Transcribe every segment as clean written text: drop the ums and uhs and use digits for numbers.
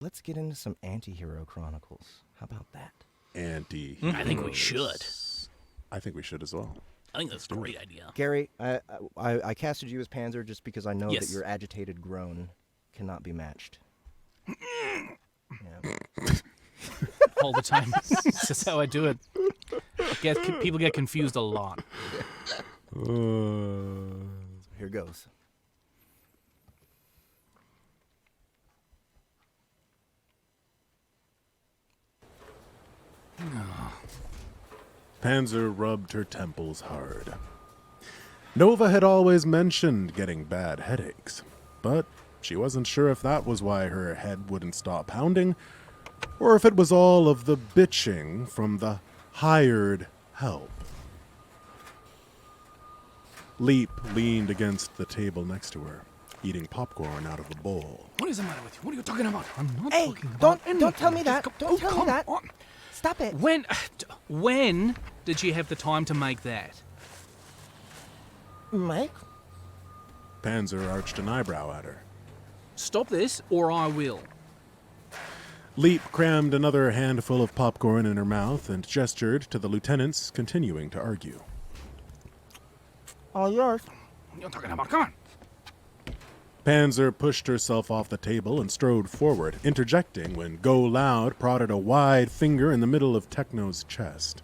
Let's get into some anti-hero Chronicles. How about that? Anti-heroes. I think we should. I think we should as well. I think that's a great idea. Gary, I casted you as Panzer just because I know Yes. that your agitated groan cannot be matched. Yeah. All the time. It's just how I do it. People get confused a lot. Here goes. Panzer rubbed her temples hard. Nova had always mentioned getting bad headaches, but she wasn't sure if that was why her head wouldn't stop pounding, or if it was all of the bitching from the hired help. Leap leaned against the table next to her, eating popcorn out of a bowl. What is the matter with you? What are you talking about? I'm not Hey, talking about anything. don't tell me that. Just Don't tell me come that. on. Stop it. When did she have the time to make that? Mike? Panzer arched an eyebrow at her. Stop this, or I will. Leap crammed another handful of popcorn in her mouth and gestured to the lieutenants, continuing to argue. All yours. What are you talking about? Come on. Panzer pushed herself off the table and strode forward, interjecting when Go Loud prodded a wide finger in the middle of Techno's chest.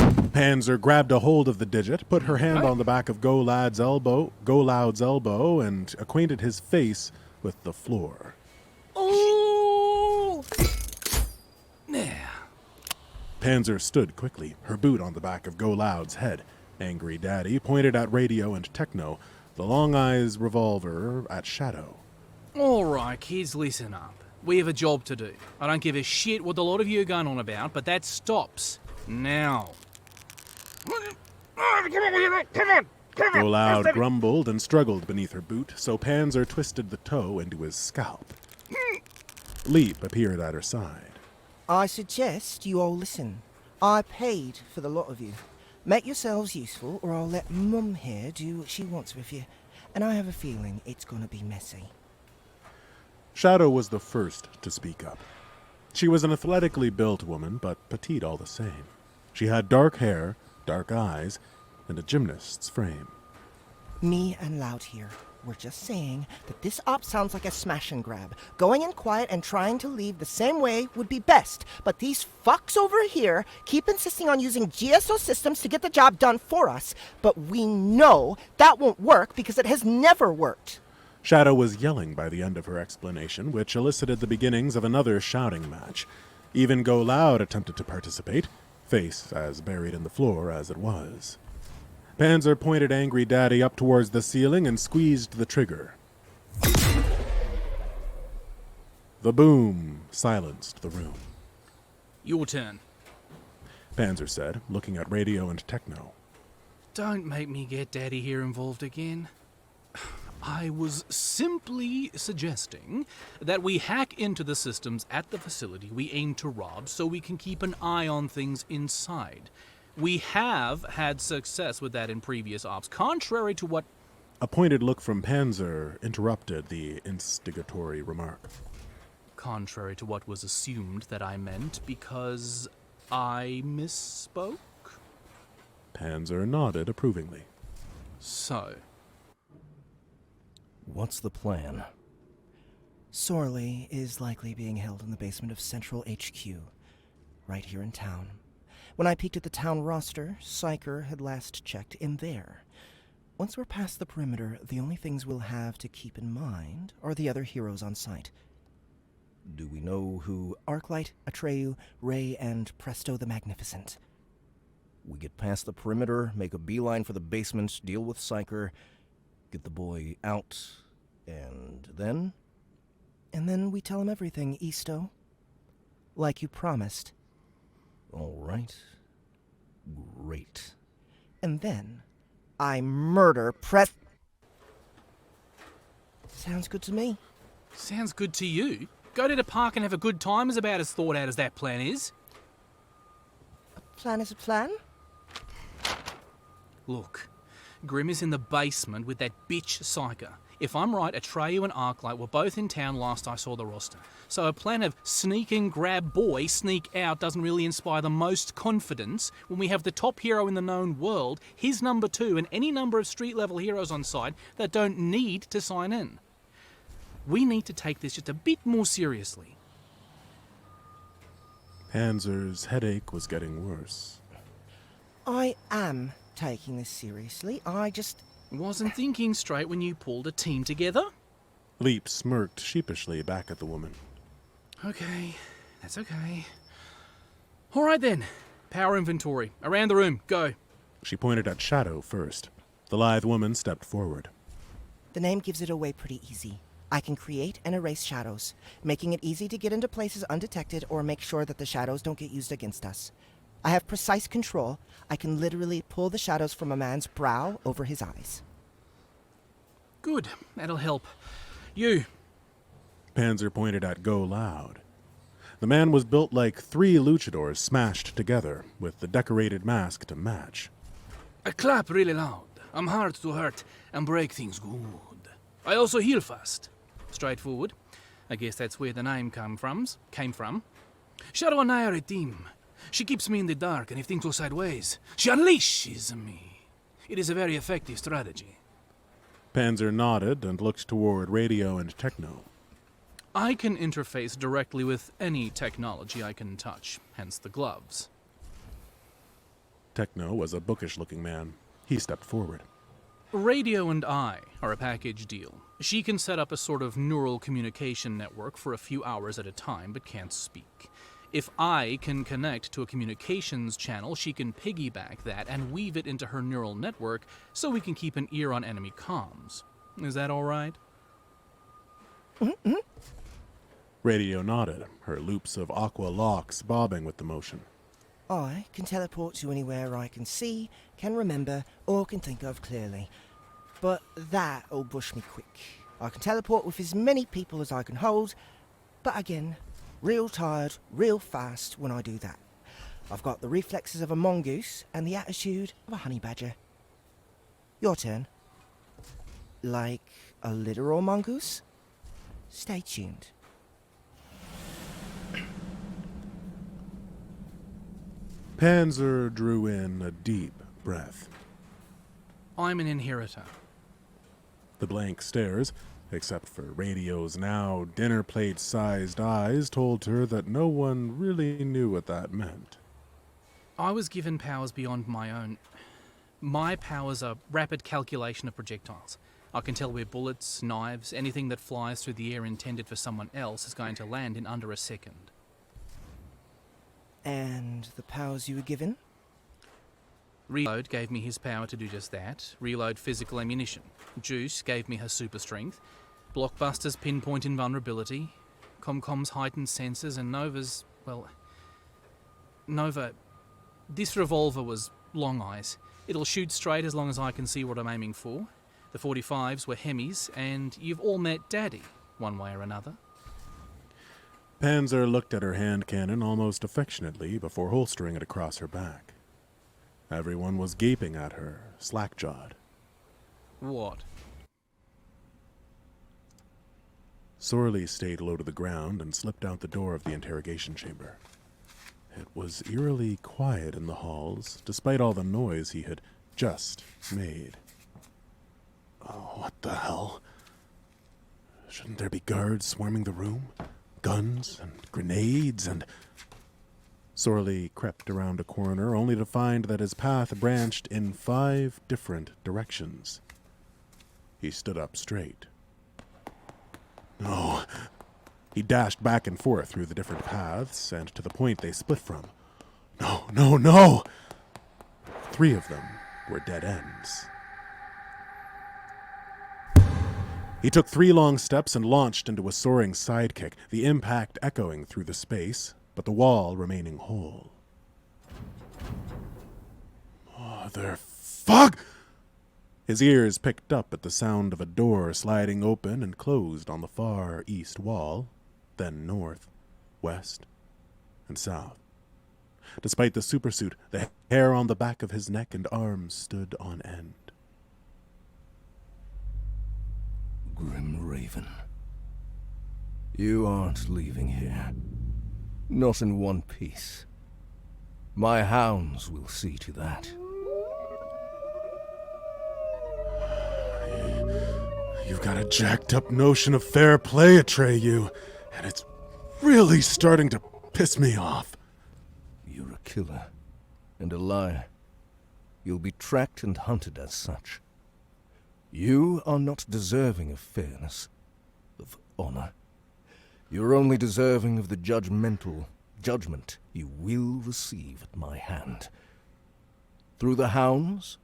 Panzer grabbed a hold of the digit, put her hand on the back of Go Loud's elbow, and acquainted his face with the floor. Oh! Yeah. Panzer stood quickly, her boot on the back of Go Loud's head. Angry Daddy pointed at Radio and Techno, the Long Eyes revolver at Shadow. All right, kids, listen up. We have a job to do. I don't give a shit what a lot of you are going on about, but that stops now. Go Loud grumbled and struggled beneath her boot, so Panzer twisted the toe into his scalp. Leap appeared at her side. I suggest you all listen. I paid for the lot of you. Make yourselves useful, or I'll let Mum here do what she wants with you. And I have a feeling it's gonna be messy. Shadow was the first to speak up. She was an athletically built woman, but petite all the same. She had dark hair, dark eyes, and a gymnast's frame. Me and Loud here, we're just saying that this op sounds like a smash and grab. Going in quiet and trying to leave the same way would be best, but these fucks over here keep insisting on using GSO systems to get the job done for us, but we know that won't work because it has never worked. Shadow was yelling by the end of her explanation, which elicited the beginnings of another shouting match. Even Go Loud attempted to participate, face as buried in the floor as it was. Panzer pointed Angry Daddy up towards the ceiling and squeezed the trigger. The boom silenced the room. Your turn. Panzer said, looking at Radio and Techno. Don't make me get Daddy here involved again. I was simply suggesting that we hack into the systems at the facility we aim to rob so we can keep an eye on things inside. We have had success with that in previous ops, contrary to what... A pointed look from Panzer interrupted the instigatory remark. Contrary to what was assumed that I meant, because I misspoke? Panzer nodded approvingly. So... What's the plan? Sorley is likely being held in the basement of Central HQ, right here in town. When I peeked at the town roster, Psyker had last checked in there. Once we're past the perimeter, the only things we'll have to keep in mind are the other heroes on site. Do we know who Arclight, Atreyu, Ray, and Presto the Magnificent? We get past the perimeter, make a beeline for the basement, deal with Psyker, get the boy out, and then? And then we tell him everything, Easto. Like you promised. All right. Great. And then I murder Sounds good to me. Sounds good to you. Go to the park and have a good time is about as thought out as that plan is. A plan is a plan? Look, Grim is in the basement with that bitch Psyker. If I'm right, Atreyu and Arclight were both in town last I saw the roster. So a plan of sneak in, grab boy, sneak out doesn't really inspire the most confidence when we have the top hero in the known world, his number 2, and any number of street-level heroes on side that don't need to sign in. We need to take this just a bit more seriously. Panzer's headache was getting worse. I am taking this seriously. I just... Wasn't thinking straight when you pulled a team together? Leap smirked sheepishly back at the woman. Okay, that's okay. All right then. Power inventory. Around the room. Go. She pointed at Shadow first. The lithe woman stepped forward. The name gives it away pretty easy. I can create and erase shadows, making it easy to get into places undetected or make sure that the shadows don't get used against us. I have precise control. I can literally pull the shadows from a man's brow over his eyes. Good. That'll help. You. Panzer pointed at Go Loud. The man was built like 3 luchadors smashed together, with the decorated mask to match. I clap really loud. I'm hard to hurt and break things good. I also heal fast. Straightforward. I guess that's where the name came from. Shadow and I are a team. She keeps me in the dark, and if things go sideways, she unleashes me. It is a very effective strategy. Panzer nodded and looked toward radio and techno. I can interface directly with any technology I can touch, hence the gloves. Techno was a bookish-looking man. He stepped forward. Radio and I are a package deal. She can set up a sort of neural communication network for a few hours at a time, but can't speak. If I can connect to a communications channel, she can piggyback that and weave it into her neural network so we can keep an ear on enemy comms. Is that all right? Mm-hmm. Radio nodded, her loops of aqua locks bobbing with the motion. I can teleport to anywhere I can see, can remember, or can think of clearly. But that'll bush me quick. I can teleport with as many people as I can hold, but again, real tired, real fast when I do that. I've got the reflexes of a mongoose and the attitude of a honey badger. Your turn. Like a literal mongoose? Stay tuned. Panzer drew in a deep breath. I'm an inheritor. The blank stares, except for Radio's now dinner plate-sized eyes, told her that no one really knew what that meant. I was given powers beyond my own. My powers are rapid calculation of projectiles. I can tell where bullets, knives, anything that flies through the air intended for someone else is going to land in under a second. And the powers you were given? Reload gave me his power to do just that. Reload physical ammunition. Juice gave me her super strength. Blockbuster's pinpoint invulnerability. Comcom's heightened senses, and Nova's, well... Nova... This revolver was long eyes. It'll shoot straight as long as I can see what I'm aiming for. The 45s were Hemis, and you've all met Daddy, one way or another. Panzer looked at her hand cannon almost affectionately before holstering it across her back. Everyone was gaping at her, slack-jawed. What? Sorley stayed low to the ground and slipped out the door of the interrogation chamber. It was eerily quiet in the halls, despite all the noise he had just made. Oh, what the hell? Shouldn't there be guards swarming the room? Guns and grenades and... Sorley crept around a corner, only to find that his path branched in 5 different directions. He stood up straight. No. He dashed back and forth through the different paths, and to the point they split from. No, no, no! 3 of them were dead ends. He took 3 long steps and launched into a soaring sidekick, the impact echoing through the space, but the wall remaining whole. Motherfuck! His ears picked up at the sound of a door sliding open and closed on the far east wall, then north, west, and south. Despite the supersuit, the hair on the back of his neck and arms stood on end. Grim Raven. You aren't leaving here. Not in one piece. My hounds will see to that. You've got a jacked up notion of fair play, Atreyu, and it's really starting to piss me off. You're a killer and a liar. You'll be tracked and hunted as such. You are not deserving of fairness, of honor. You're only deserving of the judgment you will receive at my hand. Through the hounds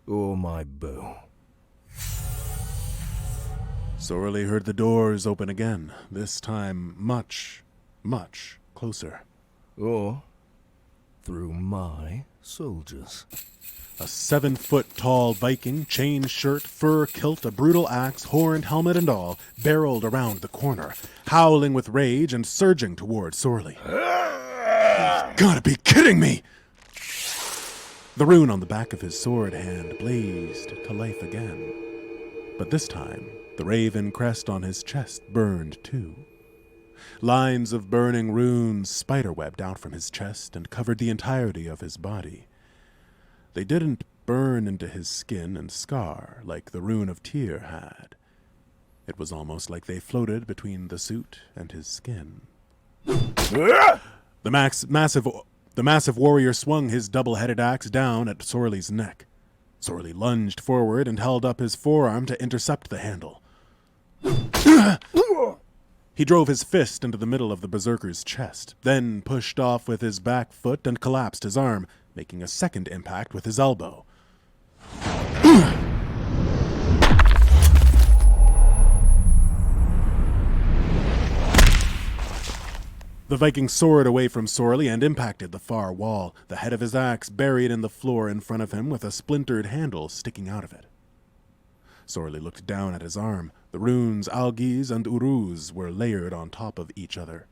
or my bow. Sorely heard the doors open again, this time much, much closer. Or through my soldiers. A 7-foot-tall Viking, chain shirt, fur kilt, a brutal axe, horned helmet and all, barreled around the corner, howling with rage and surging toward Sorley. You've gotta be kidding me! The rune on the back of his sword hand blazed to life again. But this time, the raven crest on his chest burned too. Lines of burning runes spiderwebbed out from his chest and covered the entirety of his body. They didn't burn into his skin and scar like the rune of Tyr had. It was almost like they floated between the suit and his skin. The massive warrior swung his double-headed axe down at Sorley's neck. Sorley lunged forward and held up his forearm to intercept the handle. He drove his fist into the middle of the berserker's chest, then pushed off with his back foot and collapsed his arm, making a second impact with his elbow. The Viking soared away from Sorley and impacted the far wall, the head of his axe buried in the floor in front of him with a splintered handle sticking out of it. Sorley looked down at his arm. The runes Algiz and Uruz were layered on top of each other.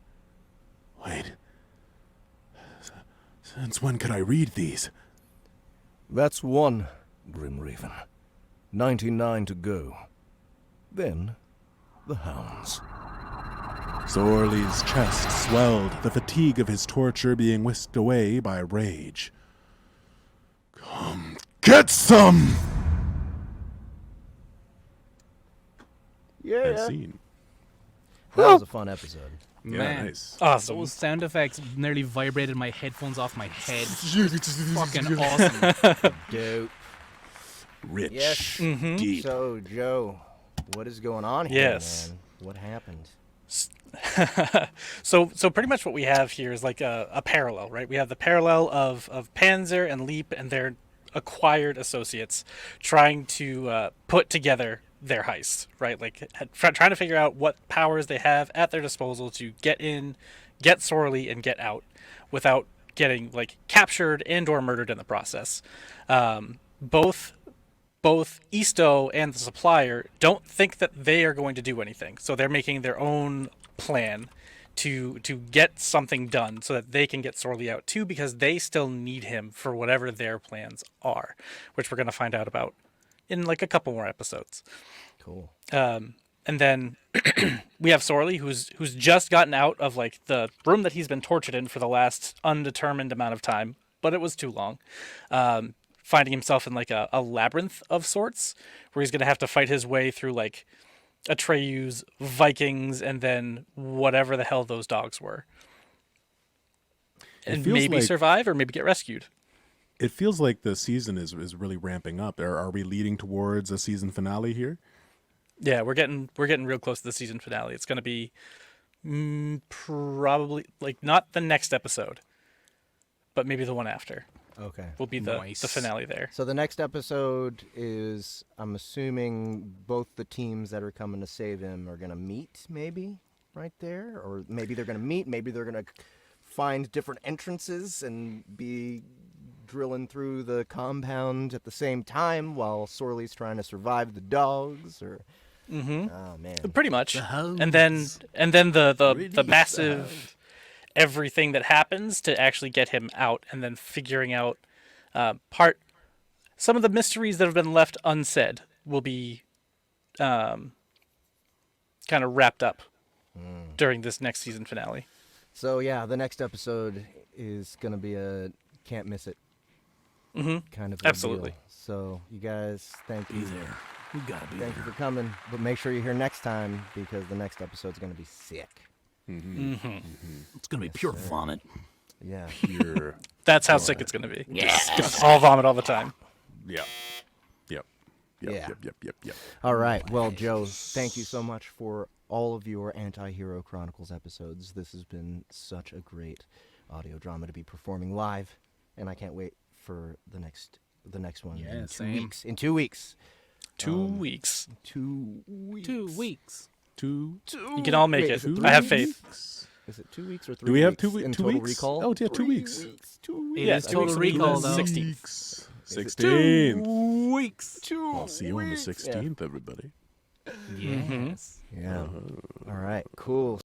Wait. Since when could I read these? That's one, Grim Raven. 99 to go. Then, the hounds. Sorley's chest swelled, the fatigue of his torture being whisked away by rage. Come, get some! Yeah. And scene. That was a fun episode. Yeah, Man, nice. Awesome. those sound effects nearly vibrated my headphones off my head. Fucking awesome. Dope. Rich. Yes. Deep. So, Joe, what is going on here, Yes. man? What happened? So pretty much what we have here is like a parallel, right? We have the parallel of Panzer and Leap and their acquired associates trying to put together their heist, right? Like trying to figure out what powers they have at their disposal to get in, get Sorley, and get out without getting like captured and or murdered in the process. Both Isto and the supplier don't think that they are going to do anything, so they're making their own plan to get something done so that they can get Sorley out too, because they still need him for whatever their plans are, which we're going to find out about in like a couple more episodes. Cool. And then we have Sorley, who's just gotten out of like the room that he's been tortured in for the last undetermined amount of time, but it was too long. Finding himself in like a labyrinth of sorts, where he's going to have to fight his way through like Atreyu's Vikings and then whatever the hell those dogs were. And maybe like, survive or maybe get rescued. It feels like the season is really ramping up. Are we leading towards a season finale here? Yeah, we're getting real close to the season finale. It's going to be probably like not the next episode, but maybe the one after. Okay. Will be the Nice. finale there. So the next episode is, I'm assuming, both the teams that are coming to save him are going to meet, maybe, right there? Or maybe they're going to meet, maybe they're going to find different entrances and be drilling through the compound at the same time while Sorley's trying to survive the dogs, or... Oh, man. Pretty much. The And then the Release massive everything that happens to actually get him out, and then figuring out some of the mysteries that have been left unsaid will be kind of wrapped up during this next season finale. So yeah, the next episode is gonna be a can't miss it kind of a Absolutely. deal. So you guys, thank Be you. there. We gotta be Thank you there. for coming, but make sure you're here next time because the next episode's gonna be sick. It's gonna be pure vomit. Yeah. Pure. That's how sick it's going to be. Yes. Just all vomit all the time. Yep. Yep. Yeah. Yep. Yep. Yep. Yep. All right. Well, Joe, thank you so much for all of your Anti-Hero Chronicles episodes. This has been such a great audio drama to be performing live, and I can't wait for the next one Yeah, in 2 same. weeks. In 2 weeks. 2 weeks. 2 weeks. 2 weeks. Two. You can all make Wait, it. is it I have 3 faith. weeks? Is it 2 weeks or 3 Do we have weeks 2 weeks? in 2 Total weeks? Recall? Oh, yeah, 2 3 weeks. 2 weeks. It Yeah, is 2 Total weeks. Recall, The though. 16th. 16th. Weeks. I'll see you on the 16th, everybody. Yes. Yeah. All right. Cool.